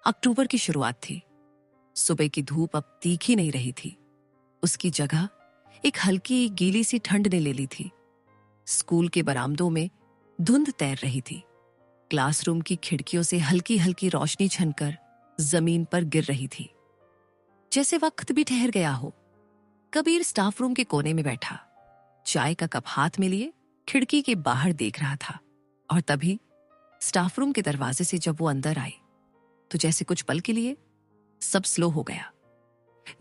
अक्टूबर की शुरुआत थी। सुबह की धूप अब तीखी नहीं रही थी। उसकी जगह एक हल्की गीली सी ठंड ने ले ली थी। स्कूल के बरामदों में धुंध तैर रही थी। क्लासरूम की खिड़कियों से हल्की हल्की रोशनी छनकर जमीन पर गिर रही थी, जैसे वक्त भी ठहर गया हो। कबीर स्टाफ रूम के कोने में बैठा, चाय का कप हाथ में लिए खिड़की के बाहर देख रहा था। और तभी स्टाफ रूम के दरवाजे से जब वो अंदर आई तो जैसे कुछ पल के लिए सब स्लो हो गया।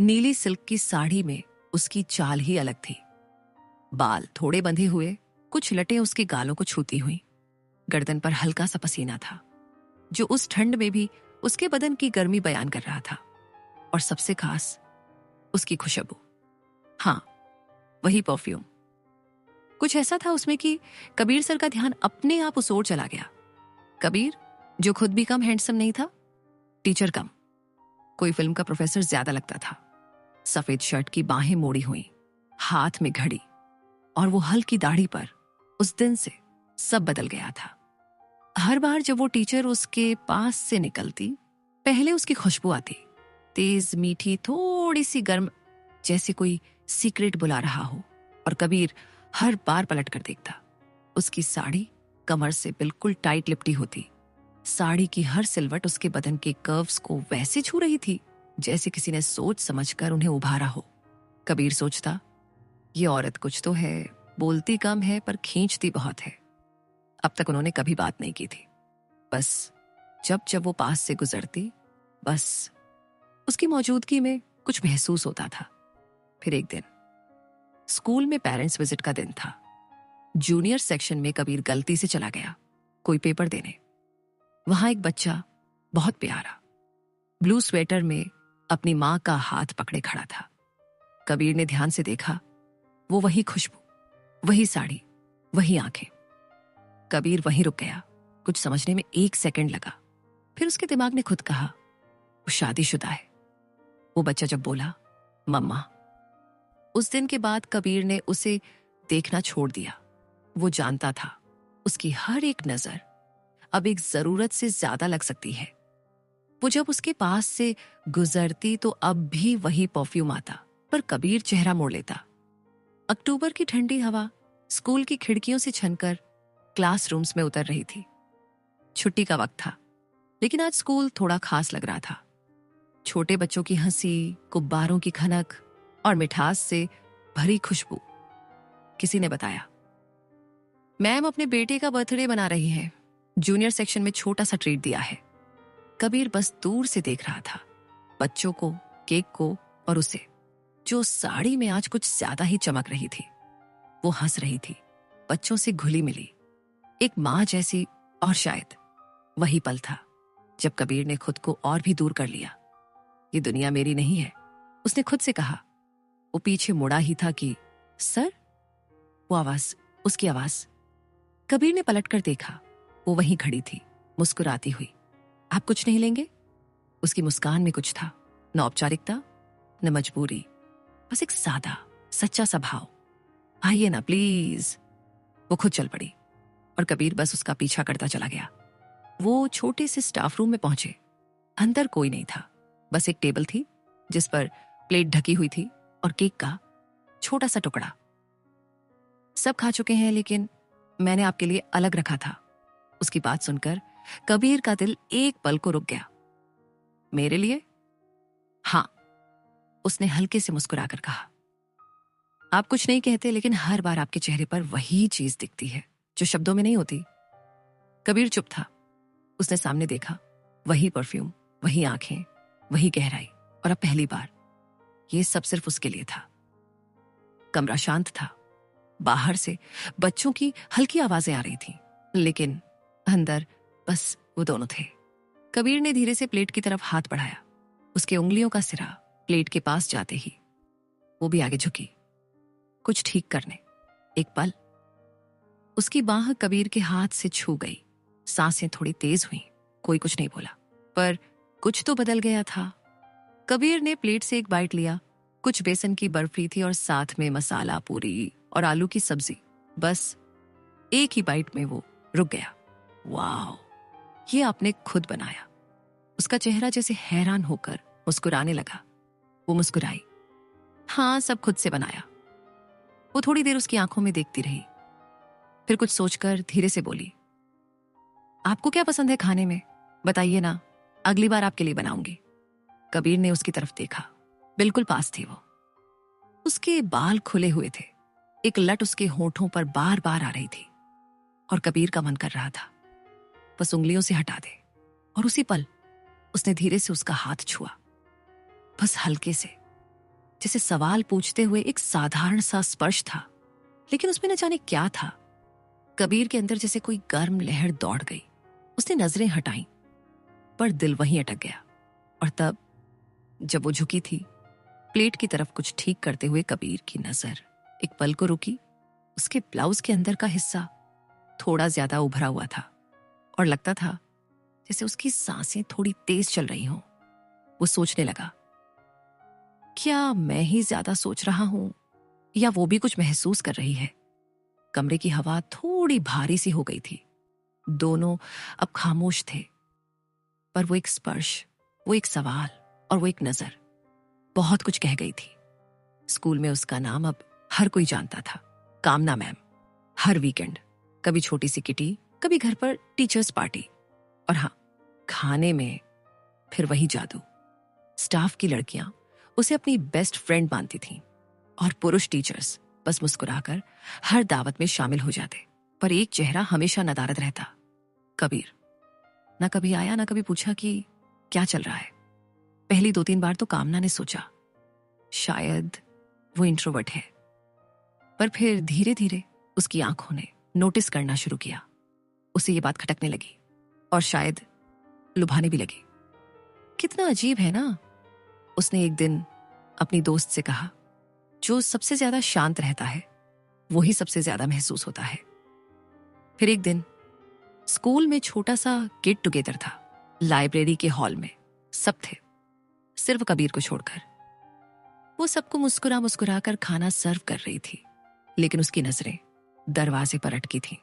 नीली सिल्क की साड़ी में उसकी चाल ही अलग थी। बाल थोड़े बंधे हुए, कुछ लटें उसके गालों को छूती हुई। गर्दन पर हल्का सा पसीना था, जो उस ठंड में भी उसके बदन की गर्मी बयान कर रहा था। और सबसे खास, उसकी खुशबू। हाँ, वही परफ्यूम। कुछ ऐसा था उसमें कि कबीर सर का ध्यान अपने आप उस ओर चला गया। कबीर, जो खुद भी कम हैंडसम नहीं था, टीचर कम, कोई फिल्म का प्रोफेसर ज्यादा लगता था। सफेद शर्ट की बाहें मोड़ी हुई, हाथ में घड़ी, और वो हल्की दाढ़ी पर। उस दिन से सब बदल गया था। हर बार जब वो टीचर उसके पास से निकलती, पहले उसकी खुशबू आती, तेज मीठी, थोड़ी सी गर्म, जैसे कोई सीक्रेट बुला रहा हो। और कबीर हर बार पलट कर देखता। उसकी साड़ी कमर से बिल्कुल टाइट लिपटी होती। साड़ी की हर सिलवट उसके बदन के कर्व्स को वैसे छू रही थी जैसे किसी ने सोच समझकर उन्हें उभारा हो। कबीर सोचता, ये औरत कुछ तो है, बोलती कम है पर खींचती बहुत है। अब तक उन्होंने कभी बात नहीं की थी। बस जब जब वो पास से गुजरती, बस उसकी मौजूदगी में कुछ महसूस होता था। फिर एक दिन स्कूल में पेरेंट्स विजिट का दिन था। जूनियर सेक्शन में कबीर गलती से चला गया कोई पेपर देने। वहां एक बच्चा, बहुत प्यारा, ब्लू स्वेटर में अपनी मां का हाथ पकड़े खड़ा था। कबीर ने ध्यान से देखा, वो वही खुशबू, वही साड़ी, वही आंखें। कबीर वहीं रुक गया। कुछ समझने में 1 सेकंड लगा। फिर उसके दिमाग ने खुद कहा, वो शादीशुदा है। वो बच्चा जब बोला, मम्मा, उस दिन के बाद कबीर ने उसे देखना छोड़ दिया। वो जानता था उसकी हर एक नजर अब एक जरूरत से ज्यादा लग सकती है। वो जब उसके पास से गुजरती तो अब भी वही परफ्यूम आता, पर कबीर चेहरा मोड़ लेता। अक्टूबर की ठंडी हवा स्कूल की खिड़कियों से छनकर क्लासरूम्स में उतर रही थी। छुट्टी का वक्त था, लेकिन आज स्कूल थोड़ा खास लग रहा था। छोटे बच्चों की हंसी, गुब्बारों की खनक और मिठास से भरी खुशबू। किसी ने बताया, मैम अपने बेटे का बर्थडे मना रही है, जूनियर सेक्शन में छोटा सा ट्रीट दिया है। कबीर बस दूर से देख रहा था, बच्चों को, केक को, और उसे, जो साड़ी में आज कुछ ज्यादा ही चमक रही थी। वो हंस रही थी, बच्चों से घुली मिली, एक मां जैसी। और शायद वही पल था जब कबीर ने खुद को और भी दूर कर लिया। ये दुनिया मेरी नहीं है, उसने खुद से कहा। वो पीछे मुड़ा ही था कि सर, वो आवाज, उसकी आवाज। कबीर ने पलटकर देखा, वो वहीं खड़ी थी, मुस्कुराती हुई। आप कुछ नहीं लेंगे? उसकी मुस्कान में कुछ था, न औपचारिकता न मजबूरी, बस एक सादा सच्चा सा भाव। आइए ना प्लीज। वो खुद चल पड़ी और कबीर बस उसका पीछा करता चला गया। वो छोटे से स्टाफ रूम में पहुंचे। अंदर कोई नहीं था, बस एक टेबल थी जिस पर प्लेट ढकी हुई थी और केक का छोटा सा टुकड़ा। सब खा चुके हैं, लेकिन मैंने आपके लिए अलग रखा था। उसकी बात सुनकर कबीर का दिल एक पल को रुक गया। मेरे लिए? हाँ, उसने हल्के से मुस्कुराकर कहा। आप कुछ नहीं कहते, लेकिन हर बार आपके चेहरे पर वही चीज दिखती है जो शब्दों में नहीं होती। कबीर चुप था। उसने सामने देखा, वही परफ्यूम, वही आंखें, वही गहराई। और अब पहली बार ये सब सिर्फ उसके लिए था। कमरा शांत था। बाहर से बच्चों की हल्की आवाजें आ रही थीं, लेकिन अंदर बस वो दोनों थे। कबीर ने धीरे से प्लेट की तरफ हाथ बढ़ाया। उसके उंगलियों का सिरा प्लेट के पास जाते ही वो भी आगे झुकी, कुछ ठीक करने। एक पल उसकी बाह कबीर के हाथ से छू गई। सांसें थोड़ी तेज हुई। कोई कुछ नहीं बोला, पर कुछ तो बदल गया था। कबीर ने प्लेट से एक बाइट लिया। कुछ बेसन की बर्फी थी और साथ में मसाला पूरी और आलू की सब्जी। बस एक ही बाइट में वो रुक गया। वाह, ये आपने खुद बनाया। उसका चेहरा जैसे हैरान होकर मुस्कुराने लगा। वो मुस्कुराई। हाँ, सब खुद से बनाया। वो थोड़ी देर उसकी आंखों में देखती रही, फिर कुछ सोचकर धीरे से बोली, आपको क्या पसंद है खाने में? बताइए ना, अगली बार आपके लिए बनाऊंगी। कबीर ने उसकी तरफ देखा। बिल्कुल पास थी वो। उसके बाल खुले हुए थे। एक लट उसके होठों पर बार बार आ रही थी और कबीर का मन कर रहा था बस उंगलियों से हटा दे। और उसी पल उसने धीरे से उसका हाथ छुआ, बस हल्के से, जैसे सवाल पूछते हुए। एक साधारण सा स्पर्श था, लेकिन उसमें न जाने क्या था। कबीर के अंदर जैसे कोई गर्म लहर दौड़ गई। उसने नजरें हटाईं, पर दिल वहीं अटक गया। और तब जब वो झुकी थी प्लेट की तरफ कुछ ठीक करते हुए, कबीर की नजर एक पल को रुकी। उसके ब्लाउज के अंदर का हिस्सा थोड़ा ज्यादा उभरा हुआ था और लगता था जैसे उसकी सांसें थोड़ी तेज चल रही हों। वो सोचने लगा, क्या मैं ही ज्यादा सोच रहा हूं या वो भी कुछ महसूस कर रही है? कमरे की हवा थोड़ी भारी सी हो गई थी। दोनों अब खामोश थे, पर वो एक स्पर्श, वो एक सवाल और वो एक नजर बहुत कुछ कह गई थी। स्कूल में उसका नाम अब हर कोई जानता था, कामना मैम। हर वीकेंड कभी छोटी सी किटी, कभी घर पर टीचर्स पार्टी, और हाँ, खाने में फिर वही जादू। स्टाफ की लड़कियां उसे अपनी बेस्ट फ्रेंड मानती थीं और पुरुष टीचर्स बस मुस्कुराकर हर दावत में शामिल हो जाते। पर एक चेहरा हमेशा नदारद रहता, कबीर। ना कभी आया, ना कभी पूछा कि क्या चल रहा है। पहली 2-3 बार तो कामना ने सोचा शायद वो इंट्रोवर्ट है, पर फिर धीरे धीरे उसकी आंखों ने नोटिस करना शुरू किया। उसे ये बात खटकने लगी और शायद लुभाने भी लगी। कितना अजीब है ना, उसने एक दिन अपनी दोस्त से कहा, जो सबसे ज्यादा शांत रहता है वही सबसे ज्यादा महसूस होता है। फिर एक दिन स्कूल में छोटा सा गेट टुगेदर था। लाइब्रेरी के हॉल में सब थे, सिर्फ कबीर को छोड़कर। वो सबको मुस्कुरा मुस्कुरा कर खाना सर्व कर रही थी, लेकिन उसकी नजरें दरवाजे पर अटकी थीं।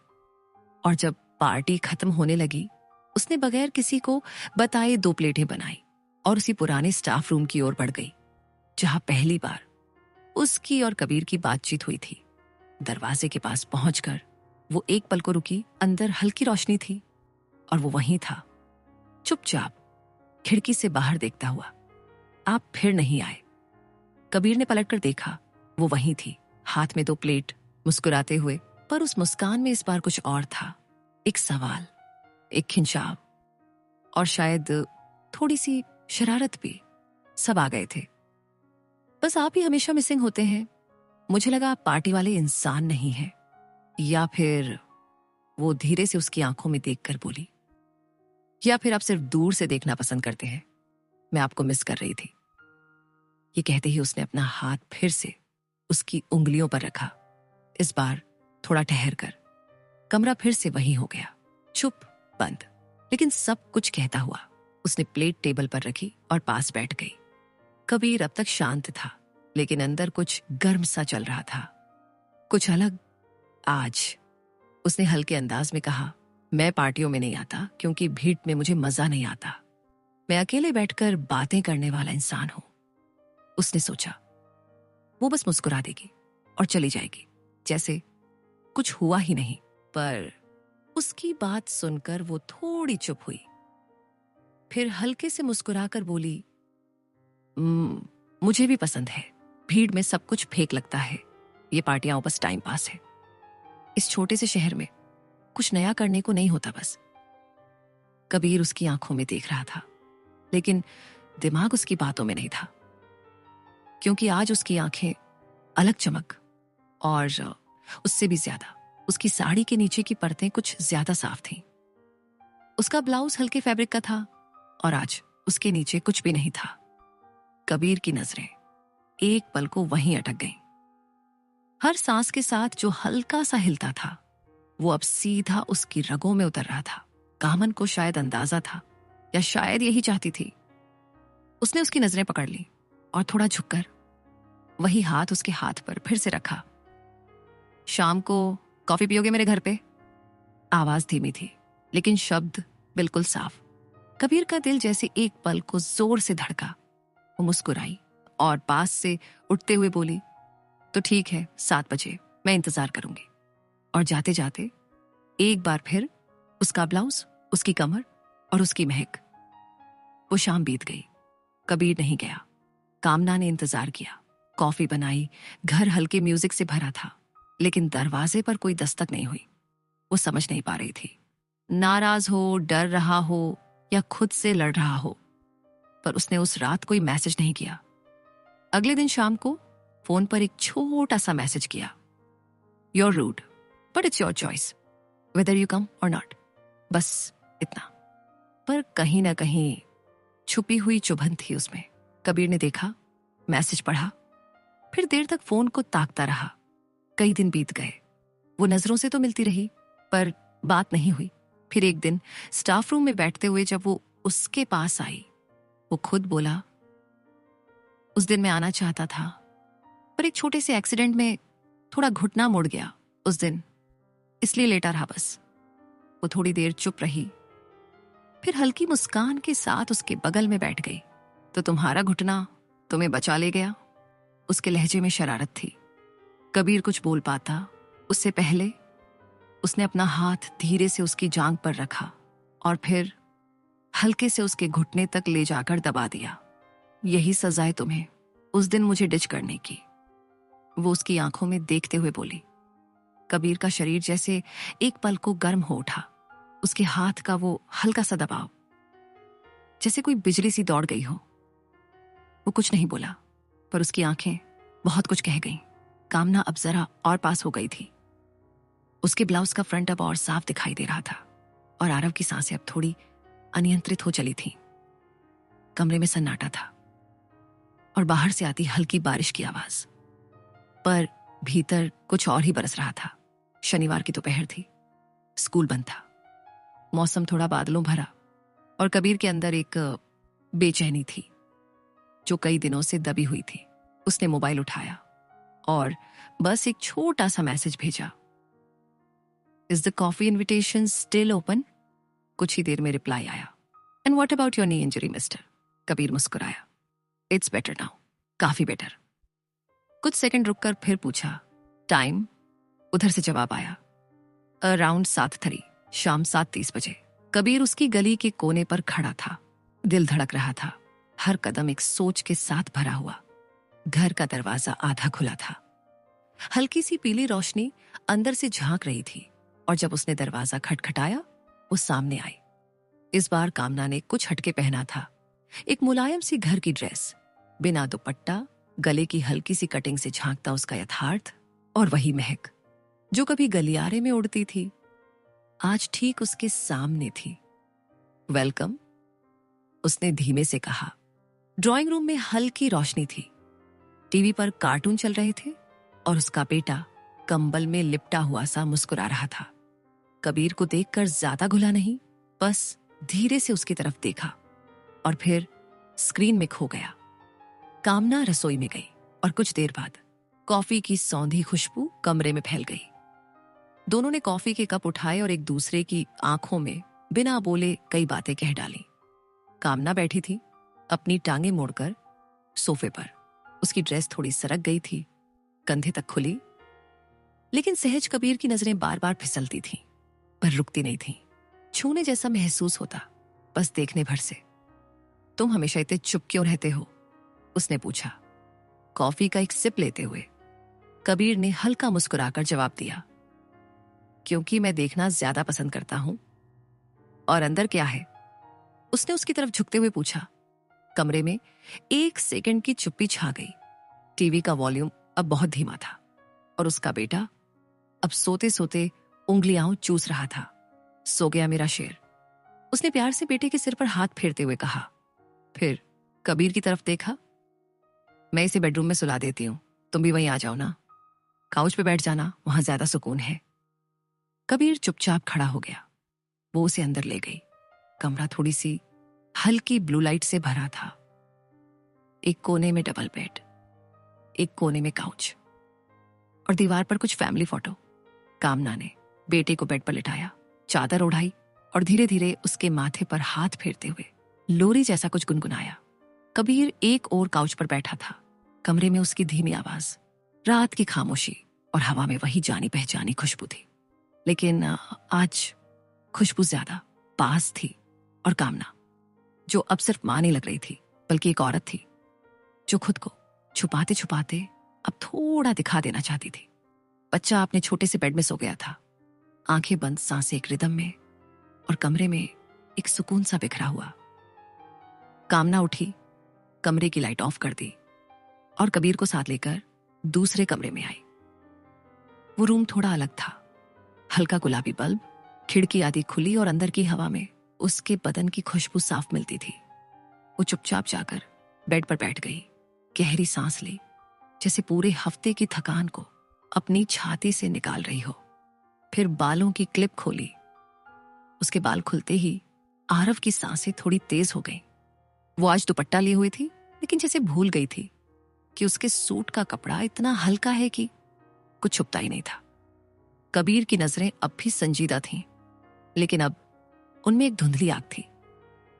और जब पार्टी खत्म होने लगी, उसने बगैर किसी को बताए 2 प्लेटें बनाई और उसी पुराने स्टाफ रूम की ओर बढ़ गई, जहां पहली बार उसकी और कबीर की बातचीत हुई थी। दरवाजे के पास पहुंचकर वो एक पल को रुकी। अंदर हल्की रोशनी थी और वो वहीं था, चुपचाप, खिड़की से बाहर देखता हुआ। आप फिर नहीं आए। कबीर ने पलटकर देखा, वो वहीं थी, हाथ में 2 प्लेट, मुस्कुराते हुए। पर उस मुस्कान में इस बार कुछ और था। एक सवाल, एक खिंचाव और शायद थोड़ी सी शरारत भी। सब आ गए थे। बस आप ही हमेशा मिसिंग होते हैं। मुझे लगा आप पार्टी वाले इंसान नहीं हैं। या फिर, वो धीरे से उसकी आंखों में देखकर बोली, या फिर आप सिर्फ दूर से देखना पसंद करते हैं। मैं आपको मिस कर रही थी। ये कहते ही उसने अपना हाथ फिर से उसकी उंगलियों पर रखा, इस बार थोड़ा ठहर कर। कमरा फिर से वही हो गया, चुप, बंद, लेकिन सब कुछ कहता हुआ। उसने प्लेट टेबल पर रखी और पास बैठ गई। कबीर अब तक शांत था, लेकिन अंदर कुछ गर्म सा चल रहा था, कुछ अलग। आज उसने हल्के अंदाज में कहा, मैं पार्टियों में नहीं आता क्योंकि भीड़ में मुझे मजा नहीं आता। मैं अकेले बैठकर बातें करने वाला इंसान हूं। उसने सोचा वो बस मुस्कुरा देगी और चली जाएगी, जैसे कुछ हुआ ही नहीं। पर उसकी बात सुनकर वो थोड़ी चुप हुई, फिर हल्के से मुस्कुराकर बोली, मुझे भी पसंद है। भीड़ में सब कुछ फेक लगता है। ये पार्टियां बस टाइम पास है। इस छोटे से शहर में कुछ नया करने को नहीं होता बस। कबीर उसकी आंखों में देख रहा था, लेकिन दिमाग उसकी बातों में नहीं था, क्योंकि आज उसकी आंखें अलग चमक, और उससे भी ज्यादा उसकी साड़ी के नीचे की परतें कुछ ज्यादा साफ थीं। उसका ब्लाउज हल्के फैब्रिक का था और आज उसके नीचे कुछ भी नहीं था। कबीर की नजरें एक पल को वहीं अटक गईं। हर सांस के साथ जो हल्का सा हिलता था, वो अब सीधा उसकी रगों में उतर रहा था। कामन को शायद अंदाजा था, या शायद यही चाहती थी। उसने उसकी नजरें पकड़ ली और थोड़ा झुककर वही हाथ उसके हाथ पर फिर से रखा। शाम को कॉफी पियोगे मेरे घर पे? आवाज धीमी थी, लेकिन शब्द बिल्कुल साफ। कबीर का दिल जैसे एक पल को जोर से धड़का। वो मुस्कुराई और पास से उठते हुए बोली, तो ठीक है, 7 बजे मैं इंतजार करूंगी। और जाते जाते एक बार फिर उसका ब्लाउज, उसकी कमर और उसकी महक। वो शाम बीत गई, कबीर नहीं गया। कामना ने इंतजार किया, कॉफी बनाई, घर हल्के म्यूजिक से भरा था, लेकिन दरवाजे पर कोई दस्तक नहीं हुई। वो समझ नहीं पा रही थी, नाराज हो, डर रहा हो या खुद से लड़ रहा हो। पर उसने उस रात कोई मैसेज नहीं किया। अगले दिन शाम को फोन पर एक छोटा सा मैसेज किया, your rude but it's your choice whether you come और नॉट। बस इतना। पर कहीं ना कहीं छुपी हुई चुभन थी उसमें। कबीर ने देखा, मैसेज पढ़ा, फिर देर तक फोन को ताकता रहा। कई दिन बीत गए। वो नजरों से तो मिलती रही, पर बात नहीं हुई। फिर एक दिन स्टाफ रूम में बैठते हुए जब वो उसके पास आई, वो खुद बोला, उस दिन मैं आना चाहता था, पर एक छोटे से एक्सीडेंट में थोड़ा घुटना मुड़ गया उस दिन, इसलिए लेटा रहा बस। वो थोड़ी देर चुप रही, फिर हल्की मुस्कान के साथ उसके बगल में बैठ गई। तो तुम्हारा घुटना तुम्हें बचा ले गया? उसके लहजे में शरारत थी। कबीर कुछ बोल पाता उससे पहले उसने अपना हाथ धीरे से उसकी जांघ पर रखा और फिर हल्के से उसके घुटने तक ले जाकर दबा दिया। यही सजा है तुम्हें उस दिन मुझे डिच करने की, वो उसकी आंखों में देखते हुए बोली। कबीर का शरीर जैसे एक पल को गर्म हो उठा। उसके हाथ का वो हल्का सा दबाव, जैसे कोई बिजली सी दौड़ गई हो। वो कुछ नहीं बोला, पर उसकी आंखें बहुत कुछ कह गईं। कामना अब जरा और पास हो गई थी। उसके ब्लाउज का फ्रंट अब और साफ दिखाई दे रहा था और आरव की सांसें अब थोड़ी अनियंत्रित हो चली थीं। कमरे में सन्नाटा था और बाहर से आती हल्की बारिश की आवाज, पर भीतर कुछ और ही बरस रहा था। शनिवार की दोपहर थी, स्कूल बंद था, मौसम थोड़ा बादलों भरा और कबीर के अंदर एक बेचैनी थी जो कई दिनों से दबी हुई थी। उसने मोबाइल उठाया और बस एक छोटा सा मैसेज भेजा, is the coffee invitation still open? कुछ ही देर में रिप्लाई आया, and what about your knee injury mister? Kabir मुस्कुराया, इट्स बेटर नाउ, काफी बेटर। कुछ सेकंड रुककर फिर पूछा, टाइम? उधर से जवाब आया, अराउंड 7:30, शाम 7:30 बजे। कबीर उसकी गली के कोने पर खड़ा था। दिल धड़क रहा था, हर कदम एक सोच के साथ भरा हुआ। घर का दरवाजा आधा खुला था, हल्की सी पीली रोशनी अंदर से झांक रही थी और जब उसने दरवाजा खटखटाया वो सामने आई। इस बार कामना ने कुछ हटके पहना था, एक मुलायम सी घर की ड्रेस, बिना दुपट्टा, गले की हल्की सी कटिंग से झांकता उसका यथार्थ, और वही महक जो कभी गलियारे में उड़ती थी आज ठीक उसके सामने थी। वेलकम, उसने धीमे से कहा। ड्राइंग रूम में हल्की रोशनी थी, टीवी पर कार्टून चल रहे थे और उसका बेटा कंबल में लिपटा हुआ सा मुस्कुरा रहा था। कबीर को देखकर ज्यादा घुला नहीं, बस धीरे से उसकी तरफ देखा और फिर स्क्रीन में खो गया। कामना रसोई में गई और कुछ देर बाद कॉफी की सौंधी खुशबू कमरे में फैल गई। दोनों ने कॉफी के कप उठाए और एक दूसरे की आंखों में बिना बोले कई बातें कह डाली। कामना बैठी थी अपनी टांगे मोड़कर सोफे पर। उसकी ड्रेस थोड़ी सरक गई थी, कंधे तक खुली, लेकिन सहज कबीर की नजरें बार बार फिसलती थीं, पर रुकती नहीं थीं। छूने जैसा महसूस होता, बस देखने भर से। तुम हमेशा इतने चुप क्यों रहते हो? उसने पूछा, कॉफी का एक सिप लेते हुए। कबीर ने हल्का मुस्कुराकर जवाब दिया, क्योंकि मैं देखना ज्यादा पसंद करता हूं। और अंदर क्या है? उसने उसकी तरफ झुकते हुए पूछा। कमरे में एक सेकंड की चुप्पी छा गई। टीवी का वॉल्यूम अब बहुत धीमा था और उसका बेटा अब सोते सोते उंगलियां चूस रहा था। सो गया मेरा शेर, उसने प्यार से बेटे के सिर पर हाथ फेरते हुए कहा। फिर कबीर की तरफ देखा। मैं इसे बेडरूम में सुला देती हूं, तुम भी वहीं आ जाओ ना, काउच पे बैठ जाना, वहां ज्यादा सुकून है। कबीर चुपचाप खड़ा हो गया। वो उसे अंदर ले गई। कमरा थोड़ी सी हल्की ब्लू लाइट से भरा था। एक कोने में डबल बेड, एक कोने में काउच और दीवार पर कुछ फैमिली फोटो। कामना ने बेटे को बेड पर लिटाया, चादर ओढ़ाई और धीरे धीरे उसके माथे पर हाथ फेरते हुए लोरी जैसा कुछ गुनगुनाया। कबीर एक और काउच पर बैठा था। कमरे में उसकी धीमी आवाज, रात की खामोशी और हवा में वही जानी पहचानी खुशबू थी। लेकिन आज खुशबू ज्यादा पास थी और कामना, जो अब सिर्फ मां नहीं लग रही थी बल्कि एक औरत थी जो खुद को छुपाते छुपाते अब थोड़ा दिखा देना चाहती थी। बच्चा अपने छोटे से बेड में सो गया था, आंखें बंद, सांसें एक रिदम में, और कमरे में एक सुकून सा बिखरा हुआ। कामना उठी, कमरे की लाइट ऑफ कर दी और कबीर को साथ लेकर दूसरे कमरे में आई। वो रूम थोड़ा अलग था। हल्का गुलाबी बल्ब, खिड़की आधी खुली और अंदर की हवा में उसके बदन की खुशबू साफ मिलती थी। वो चुपचाप जाकर बेड पर बैठ गई, गहरी सांस ली, जैसे पूरे हफ्ते की थकान को अपनी छाती से निकाल रही हो। फिर बालों की क्लिप खोली। उसके बाल खुलते ही आरव की सांसें थोड़ी तेज हो गईं। वो आज दुपट्टा लिए हुई थी, लेकिन जैसे भूल गई थी कि उसके सूट का कपड़ा इतना हल्का है कि कुछ छुपता ही नहीं था। कबीर की नजरें अब भी संजीदा थीं, लेकिन अब उनमें एक धुंधली आग थी।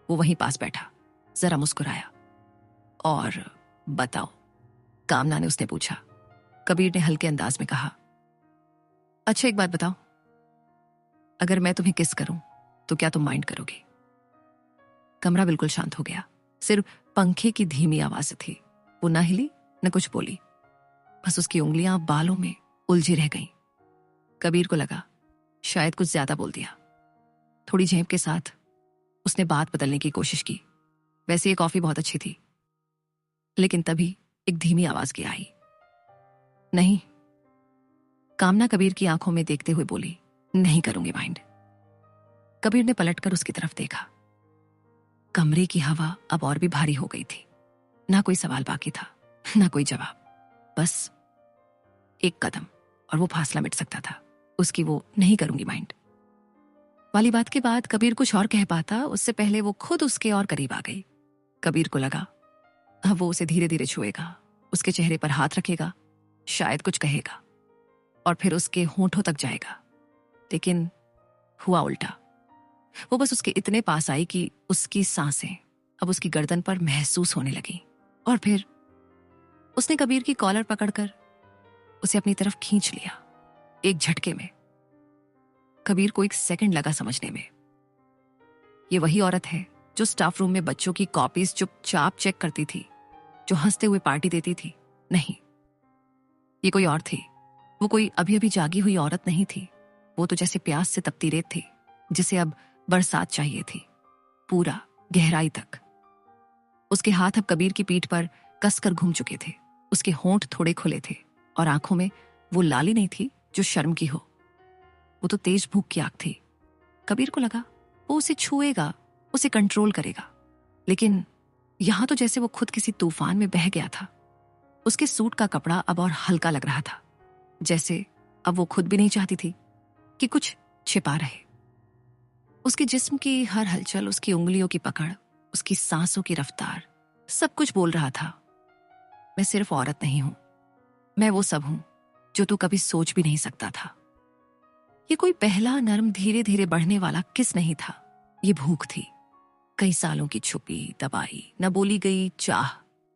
वो वहीं पास बैठा, जरा मुस्कुराया। और बताओ, कामना ने उसने पूछा। कबीर ने हल्के अंदाज में कहा, अच्छा एक बात बताओ, अगर मैं तुम्हें किस करूं तो क्या तुम माइंड करोगी? कमरा बिल्कुल शांत हो गया। सिर्फ पंखे की धीमी आवाज थी। वो ना हिली न कुछ बोली, बस उसकी उंगलियां बालों में उलझी रह गईं। कबीर को लगा शायद कुछ ज्यादा बोल दिया। थोड़ी झेप के साथ उसने बात बदलने की कोशिश की। वैसे ये कॉफी बहुत अच्छी थी। लेकिन तभी एक धीमी आवाज की आई, नहीं। कामना कबीर की आंखों में देखते हुए बोली, नहीं करूंगी माइंड। कबीर ने पलटकर उसकी तरफ देखा। कमरे की हवा अब और भी भारी हो गई थी। ना कोई सवाल बाकी था, ना कोई जवाब। बस एक कदम और वो फासला मिट सकता था। उसकी वो नहीं करूंगी माइंड वाली बात के बाद कबीर कुछ और कह पाता, उससे पहले वो खुद उसके और करीब आ गई। कबीर को लगा अब वो उसे धीरे धीरे छुएगा, उसके चेहरे पर हाथ रखेगा, शायद कुछ कहेगा और फिर उसके होंठों तक जाएगा। लेकिन हुआ उल्टा। वो बस उसके इतने पास आई कि उसकी सांसें अब उसकी गर्दन पर महसूस होने लगी। और फिर उसने कबीर की कॉलर पकड़कर उसे अपनी तरफ खींच लिया, एक झटके में। कबीर को एक सेकंड लगा समझने में। ये वही औरत है जो स्टाफ रूम में बच्चों की कॉपीज चुपचाप चेक करती थी, जो हंसते हुए पार्टी देती थी। नहीं, ये कोई और थी। वो कोई अभी अभी जागी हुई औरत नहीं थी। वो तो जैसे प्यास से तपती रेत थी, जिसे अब बरसात चाहिए थी, पूरा गहराई तक। उसके हाथ अब कबीर की पीठ पर कसकर घूम चुके थे। उसके होंठ थोड़े खुले थे और आंखों में वो लाली नहीं थी जो शर्म की हो। वो तो तेज भूख की आग थी। कबीर को लगा वो उसे छुएगा, उसे कंट्रोल करेगा। लेकिन यहां तो जैसे वो खुद किसी तूफान में बह गया था। उसके सूट का कपड़ा अब और हल्का लग रहा था, जैसे अब वो खुद भी नहीं चाहती थी कि कुछ छिपा रहे। उसके जिस्म की हर हलचल, उसकी उंगलियों की पकड़, उसकी सांसों की रफ्तार, सब कुछ बोल रहा था, मैं सिर्फ औरत नहीं हूं, मैं वो सब हूं जो तू कभी सोच भी नहीं सकता था। ये कोई पहला नर्म धीरे धीरे बढ़ने वाला किस नहीं था। ये भूख थी, कई सालों की छुपी, दबाई, न बोली गई चाह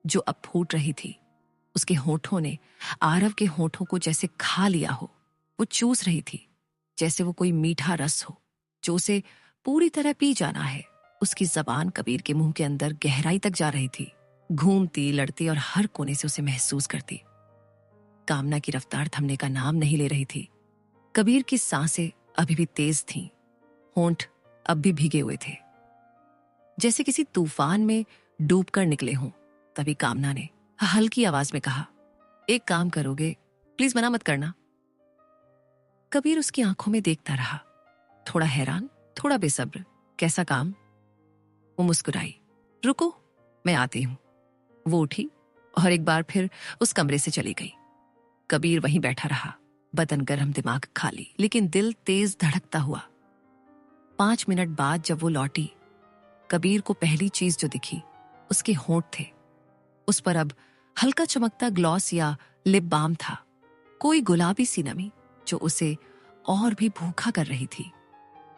जो अब फूट रही थी। उसके होठों ने आरव के होठों को जैसे खा लिया हो। वो चूस रही थी, जैसे वो कोई मीठा रस हो जो उसे पूरी तरह पी जाना है। उसकी जबान कबीर के मुंह के अंदर गहराई तक जा रही थी, घूमती, लड़ती और हर कोने से उसे महसूस करती। कामना की रफ्तार थमने का नाम नहीं ले रही थी। कबीर की सांसें अभी भी तेज थीं, होंठ अब भी भीगे हुए थे, जैसे किसी तूफान में डूबकर निकले हों। तभी कामना ने हल्की आवाज में कहा, एक काम करोगे, प्लीज मना मत करना। कबीर उसकी आंखों में देखता रहा, थोड़ा हैरान, थोड़ा बेसब्र। कैसा काम? वो मुस्कुराई, रुको मैं आती हूं। वो उठी और एक बार फिर उस कमरे से चली गई। कबीर वहीं बैठा रहा, बदन गर्म, दिमाग खाली, लेकिन दिल तेज धड़कता हुआ। 5 मिनट बाद जब वो लौटी, कबीर को पहली चीज जो दिखी उसके होंठ थे। उस पर अब हल्का चमकता ग्लॉस या लिप बाम था, कोई गुलाबी सी नमी जो उसे और भी भूखा कर रही थी,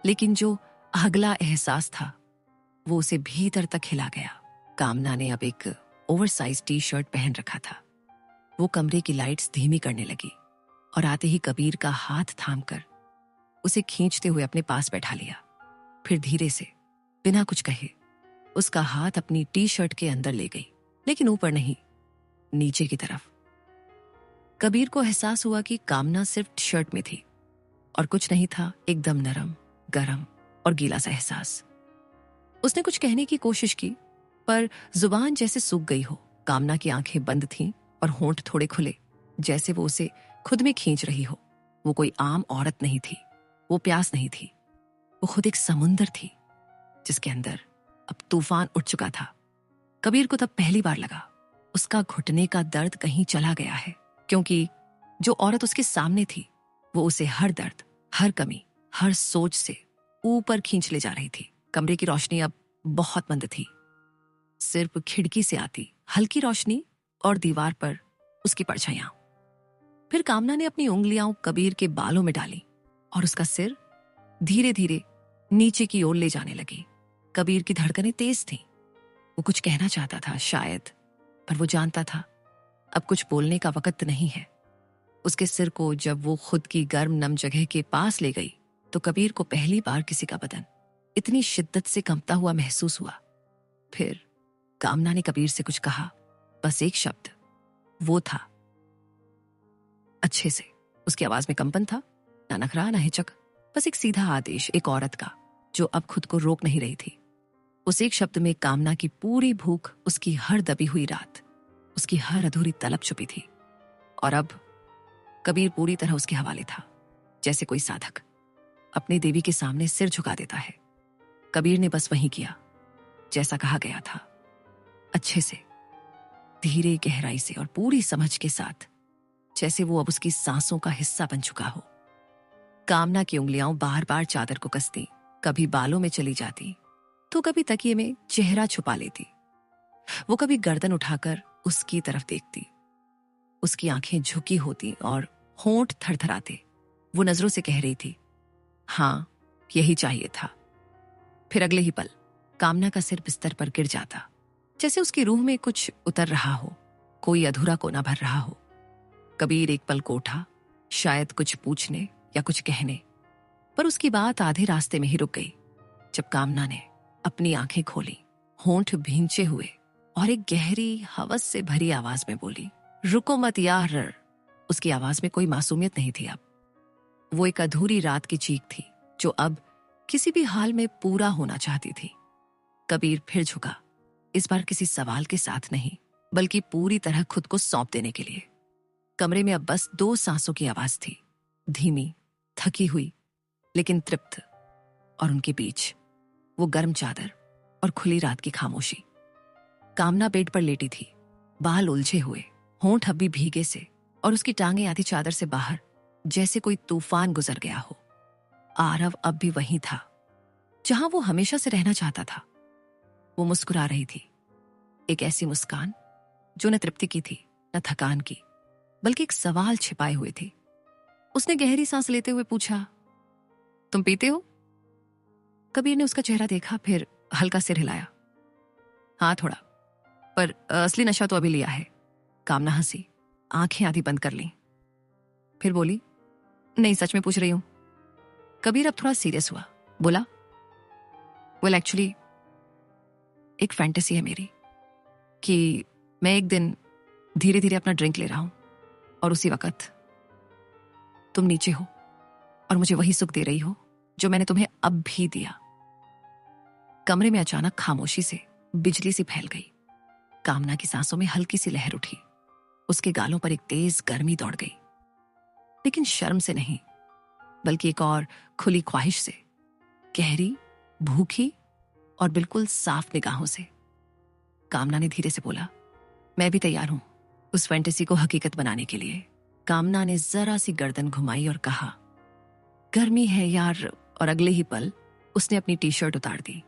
लेकिन जो अगला एहसास था वो उसे भीतर तक हिला गया। कामना ने अब एक ओवरसाइज टी शर्ट पहन रखा था। वो कमरे की लाइट्स धीमी करने लगी और आते ही कबीर का हाथ थामकर उसे खींचते हुए अपने पास बैठा लिया। फिर धीरे से, बिना कुछ कहे, उसका हाथ अपनी टी शर्ट के अंदर ले गई, लेकिन ऊपर नहीं, नीचे की तरफ। कबीर को एहसास हुआ कि कामना सिर्फ शर्ट में थी और कुछ नहीं था, एकदम नरम, गरम और गीला सा एहसास। उसने कुछ कहने की कोशिश की, पर जुबान जैसे सूख गई हो। कामना की आंखें बंद थीं और होंठ थोड़े खुले, जैसे वो उसे खुद में खींच रही हो। वो कोई आम औरत नहीं थी, वो प्यास नहीं थी, वो खुद एक समुंदर थी जिसके अंदर अब तूफान उठ चुका था। कबीर को तब पहली बार लगा उसका घुटने का दर्द कहीं चला गया है, क्योंकि जो औरत उसके सामने थी वो उसे हर दर्द, हर कमी, हर सोच से ऊपर खींच ले जा रही थी। कमरे की रोशनी अब बहुत मंद थी। सिर्फ खिड़की से आती हल्की रोशनी और दीवार पर उसकी परछाइयां। फिर कामना ने अपनी उंगलियां कबीर के बालों में डाली और उसका सिर धीरे धीरे नीचे की ओर ले जाने लगी। कबीर की धड़कनें तेज थीं। वो कुछ कहना चाहता था शायद, पर वो जानता था अब कुछ बोलने का वक्त नहीं है। उसके सिर को जब वो खुद की गर्म नम जगह के पास ले गई तो कबीर को पहली बार किसी का बदन इतनी शिद्दत से कंपता हुआ महसूस हुआ। फिर कामना ने कबीर से कुछ कहा, बस एक शब्द, वो था अच्छे से। उसकी आवाज में कंपन था, ना नखरा ना हिचक, बस एक सीधा आदेश, एक औरत का जो अब खुद को रोक नहीं रही थी। उस एक शब्द में कामना की पूरी भूख, उसकी हर दबी हुई रात, उसकी हर अधूरी तलब छुपी थी। और अब कबीर पूरी तरह उसके हवाले था, जैसे कोई साधक अपनी देवी के सामने सिर झुका देता है। कबीर ने बस वही किया जैसा कहा गया था, अच्छे से, धीरे, गहराई से और पूरी समझ के साथ, जैसे वो अब उसकी सांसों का हिस्सा बन चुका हो। कामना की उंगलियां बार बार चादर को कसती, कभी बालों में चली जाती तो कभी तकिए में चेहरा छुपा लेती। वो कभी गर्दन उठाकर उसकी तरफ देखती, उसकी आंखें झुकी होती और होंठ थरथराते। वो नजरों से कह रही थी, हां, यही चाहिए था। फिर अगले ही पल कामना का सिर बिस्तर पर गिर जाता, जैसे उसकी रूह में कुछ उतर रहा हो, कोई अधूरा कोना भर रहा हो। कबीर एक पल को उठा, शायद कुछ पूछने या कुछ कहने, पर उसकी बात आधे रास्ते में ही रुक गई जब कामना ने अपनी आंखें खोली, होंठ भींचे हुए और एक गहरी हवस से भरी आवाज में बोली, रुको मत यार। उसकी आवाज में कोई मासूमियत नहीं थी। अब वो एक अधूरी रात की चीख थी जो अब किसी भी हाल में पूरा होना चाहती थी। कबीर फिर झुका, इस बार किसी सवाल के साथ नहीं, बल्कि पूरी तरह खुद को सौंप देने के लिए। कमरे में अब बस 2 सांसों की आवाज थी, धीमी, थकी हुई लेकिन तृप्त, और उनके बीच वो गर्म चादर और खुली रात की खामोशी। कामना बेड पर लेटी थी, बाल उलझे हुए, होंठ अब भी भीगे से, और उसकी टांगें आधी चादर से बाहर, जैसे कोई तूफान गुजर गया हो। आरव अब भी वहीं था जहां वो हमेशा से रहना चाहता था। वो मुस्कुरा रही थी, एक ऐसी मुस्कान जो न तृप्ति की थी न थकान की, बल्कि एक सवाल छिपाए हुए थी। उसने गहरी सांस लेते हुए पूछा, तुम पीते हो? कबीर ने उसका चेहरा देखा, फिर हल्का सिर हिलाया, हाँ थोड़ा, पर असली नशा तो अभी लिया है। कामना हंसी, आंखें आधी बंद कर ली, फिर बोली, नहीं सच में पूछ रही हूं। कबीर अब थोड़ा सीरियस हुआ, बोला, वेल एक्चुअली एक फैंटेसी है मेरी कि मैं एक दिन धीरे धीरे अपना ड्रिंक ले रहा हूं और उसी वक्त तुम नीचे हो और मुझे वही सुख दे रही हो जो मैंने तुम्हें अब भी दिया। कमरे में अचानक खामोशी से बिजली सी फैल गई। कामना की सांसों में हल्की सी लहर उठी, उसके गालों पर एक तेज गर्मी दौड़ गई, लेकिन शर्म से नहीं, बल्कि एक और खुली ख्वाहिश से, गहरी, भूखी और बिल्कुल साफ निगाहों से। कामना ने धीरे से बोला, मैं भी तैयार हूं उस फैंटेसी को हकीकत बनाने के लिए। कामना ने जरा सी गर्दन घुमाई और कहा, गर्मी है यार, और अगले ही पल उसने अपनी टी शर्ट उतार दी।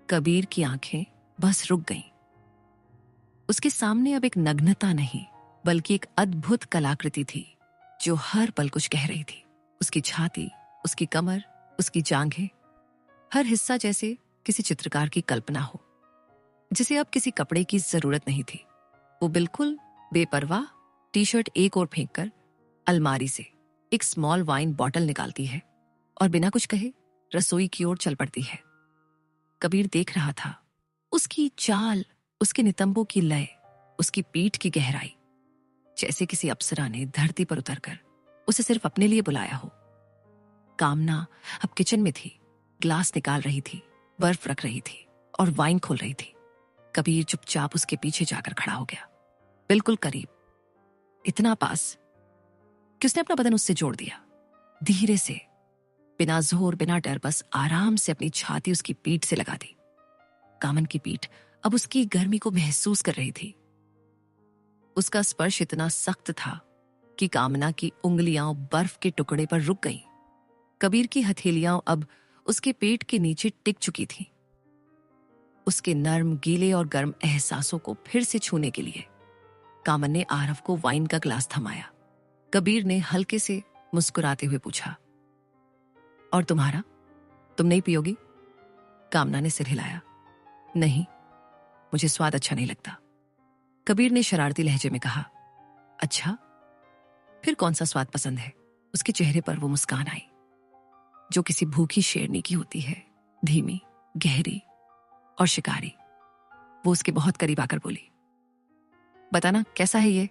कबीर की आंखें बस रुक गईं। उसके सामने अब एक नग्नता नहीं, बल्कि एक अद्भुत कलाकृति थी जो हर पल कुछ कह रही थी। उसकी छाती, उसकी कमर, उसकी जांघें, हर हिस्सा जैसे किसी चित्रकार की कल्पना हो, जिसे अब किसी कपड़े की जरूरत नहीं थी। वो बिल्कुल बेपरवाह टी शर्ट एक ओर फेंक कर अलमारी से एक स्मॉल वाइन बॉटल निकालती है और बिना कुछ कहे रसोई की ओर चल पड़ती है। कबीर देख रहा था, उसकी चाल, उसके नितंबों की लय, उसकी पीठ की गहराई, जैसे किसी अप्सरा ने धरती पर उतरकर उसे सिर्फ अपने लिए बुलाया हो। कामना अब किचन में थी, ग्लास निकाल रही थी, बर्फ रख रही थी और वाइन खोल रही थी। कबीर चुपचाप उसके पीछे जाकर खड़ा हो गया, बिल्कुल करीब, इतना पास कि उसने अपना बदन उससे जोड़ दिया। धीरे से, बिना जोर, बिना डर, बस आराम से अपनी छाती उसकी पीठ से लगा दी। कामन की पीठ अब उसकी गर्मी को महसूस कर रही थी। उसका स्पर्श इतना सख्त था कि कामना की उंगलियां बर्फ के टुकड़े पर रुक गईं। कबीर की हथेलियां अब उसके पेट के नीचे टिक चुकी थीं। उसके नर्म, गीले और गर्म एहसासों को फिर से छूने के लिए कामन ने आरव को वाइन का ग्लास थमाया। कबीर ने हल्के से मुस्कुराते हुए पूछा, और तुम्हारा? तुम नहीं पियोगी? कामना ने सिर हिलाया। नहीं, मुझे स्वाद अच्छा नहीं लगता। कबीर ने शरारती लहजे में कहा। अच्छा, फिर कौन सा स्वाद पसंद है? उसके चेहरे पर वो मुस्कान आई जो किसी भूखी शेरनी की होती है, धीमी, गहरी और शिकारी। वो उसके बहुत करीब आकर बोली, बताना कैसा है ये?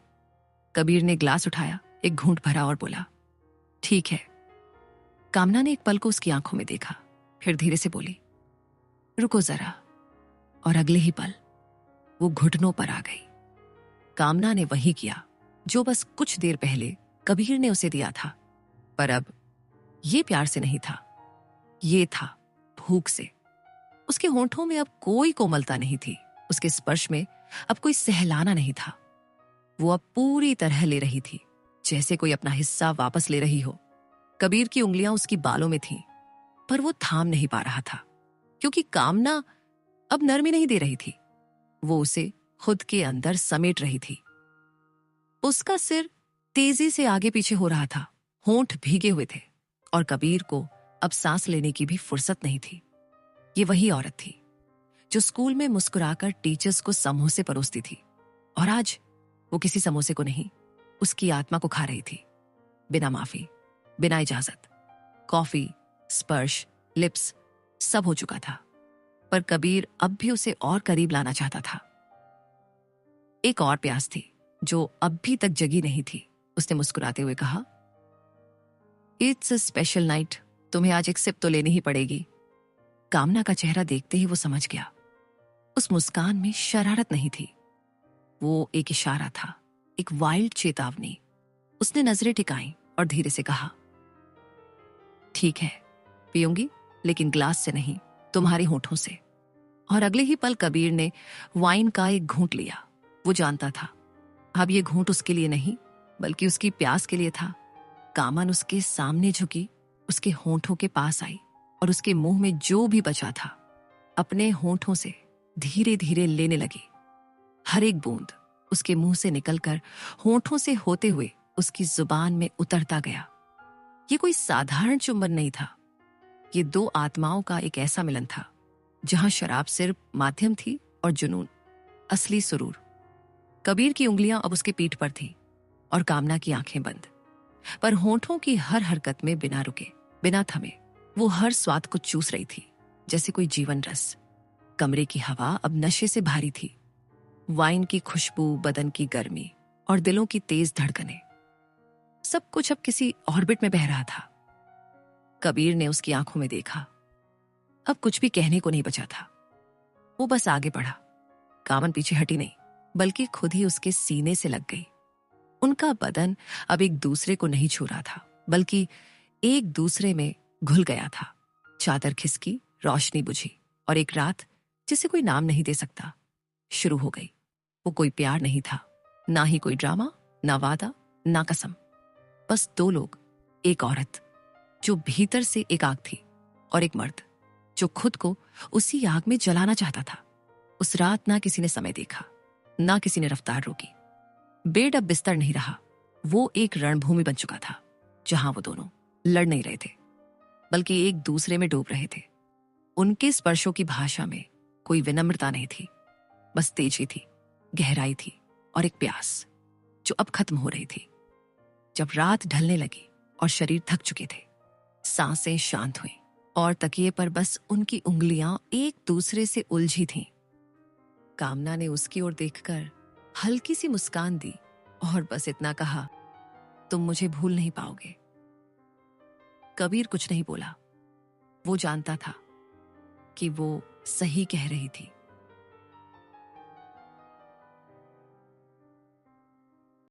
कबीर ने ग्लास उठाया, एक घूंट भरा और बोला, ठीक है। कामना ने एक पल को उसकी आंखों में देखा, फिर धीरे से बोली, रुको जरा। और अगले ही पल वो घुटनों पर आ गई। कामना ने वही किया जो बस कुछ देर पहले कबीर ने उसे दिया था, पर अब ये प्यार से नहीं था, ये था भूख से। उसके होंठों में अब कोई कोमलता नहीं थी, उसके स्पर्श में अब कोई सहलाना नहीं था। वो अब पूरी तरह ले रही थी, जैसे कोई अपना हिस्सा वापस ले रही हो। कबीर की उंगलियां उसकी बालों में थीं, पर वो थाम नहीं पा रहा था, क्योंकि कामना अब नरमी नहीं दे रही थी, वो उसे खुद के अंदर समेट रही थी। उसका सिर तेजी से आगे पीछे हो रहा था, होंठ भीगे हुए थे और कबीर को अब सांस लेने की भी फुर्सत नहीं थी। ये वही औरत थी जो स्कूल में मुस्कुराकर टीचर्स को समोसे परोसती थी, और आज वो किसी समोसे को नहीं, उसकी आत्मा को खा रही थी, बिना माफी, बिना इजाजत। कॉफी, स्पर्श, लिप्स, सब हो चुका था, पर कबीर अब भी उसे और करीब लाना चाहता था। एक और प्यास थी जो अब भी तक जगी नहीं थी। उसने मुस्कुराते हुए कहा, इट्स अ स्पेशल नाइट, तुम्हें आज एक सिप तो लेनी ही पड़ेगी। कामना का चेहरा देखते ही वो समझ गया, उस मुस्कान में शरारत नहीं थी, वो एक इशारा था, एक वाइल्ड चेतावनी। उसने नजरें टिकाई और धीरे से कहा, ठीक है, पीऊंगी, लेकिन ग्लास से नहीं, तुम्हारे होठों से। और अगले ही पल कबीर ने वाइन का एक घूंट लिया। वो जानता था अब ये घूंट उसके लिए नहीं, बल्कि उसकी प्यास के लिए था। कामन उसके सामने झुकी, उसके होठों के पास आई और उसके मुंह में जो भी बचा था अपने होठों से धीरे धीरे लेने लगी। हर एक बूंद उसके मुंह से निकलकर होठों से होते हुए उसकी जुबान में उतरता गया। ये कोई साधारण चुंबन नहीं था, ये दो आत्माओं का एक ऐसा मिलन था जहां शराब सिर्फ माध्यम थी और जुनून असली सुरूर। कबीर की उंगलियां अब उसके पीठ पर थीं और कामना की आंखें बंद, पर होठों की हर हरकत में बिना रुके, बिना थमे, वो हर स्वाद को चूस रही थी, जैसे कोई जीवन रस। कमरे की हवा अब नशे से भारी थी, वाइन की खुशबू, बदन की गर्मी और दिलों की तेज धड़कनें, सब कुछ अब किसी ऑर्बिट में बह रहा था। कबीर ने उसकी आंखों में देखा, अब कुछ भी कहने को नहीं बचा था। वो बस आगे बढ़ा। कामन पीछे हटी नहीं, बल्कि खुद ही उसके सीने से लग गई। उनका बदन अब एक दूसरे को नहीं छू रहा था, बल्कि एक दूसरे में घुल गया था। चादर खिसकी, रोशनी बुझी और एक रात जिसे कोई नाम नहीं दे सकता शुरू हो गई। वो कोई प्यार नहीं था, ना ही कोई ड्रामा, ना वादा, ना कसम, बस दो लोग, एक औरत जो भीतर से एक आग थी और एक मर्द जो खुद को उसी आग में जलाना चाहता था। उस रात ना किसी ने समय देखा, ना किसी ने रफ्तार रोकी। बेड अब बिस्तर नहीं रहा, वो एक रणभूमि बन चुका था जहां वो दोनों लड़ नहीं रहे थे, बल्कि एक दूसरे में डूब रहे थे। उनके स्पर्शों की भाषा में कोई विनम्रता नहीं थी, बस तेजी थी, गहराई थी और एक प्यास जो अब खत्म हो रही थी। जब रात ढलने लगी और शरीर थक चुके थे, सांसें शांत हुई और तकिए पर बस उनकी उंगलियां एक दूसरे से उलझी थीं। कामना ने उसकी ओर देखकर हल्की सी मुस्कान दी और बस इतना कहा, तुम मुझे भूल नहीं पाओगे। कबीर कुछ नहीं बोला। वो जानता था कि वो सही कह रही थी।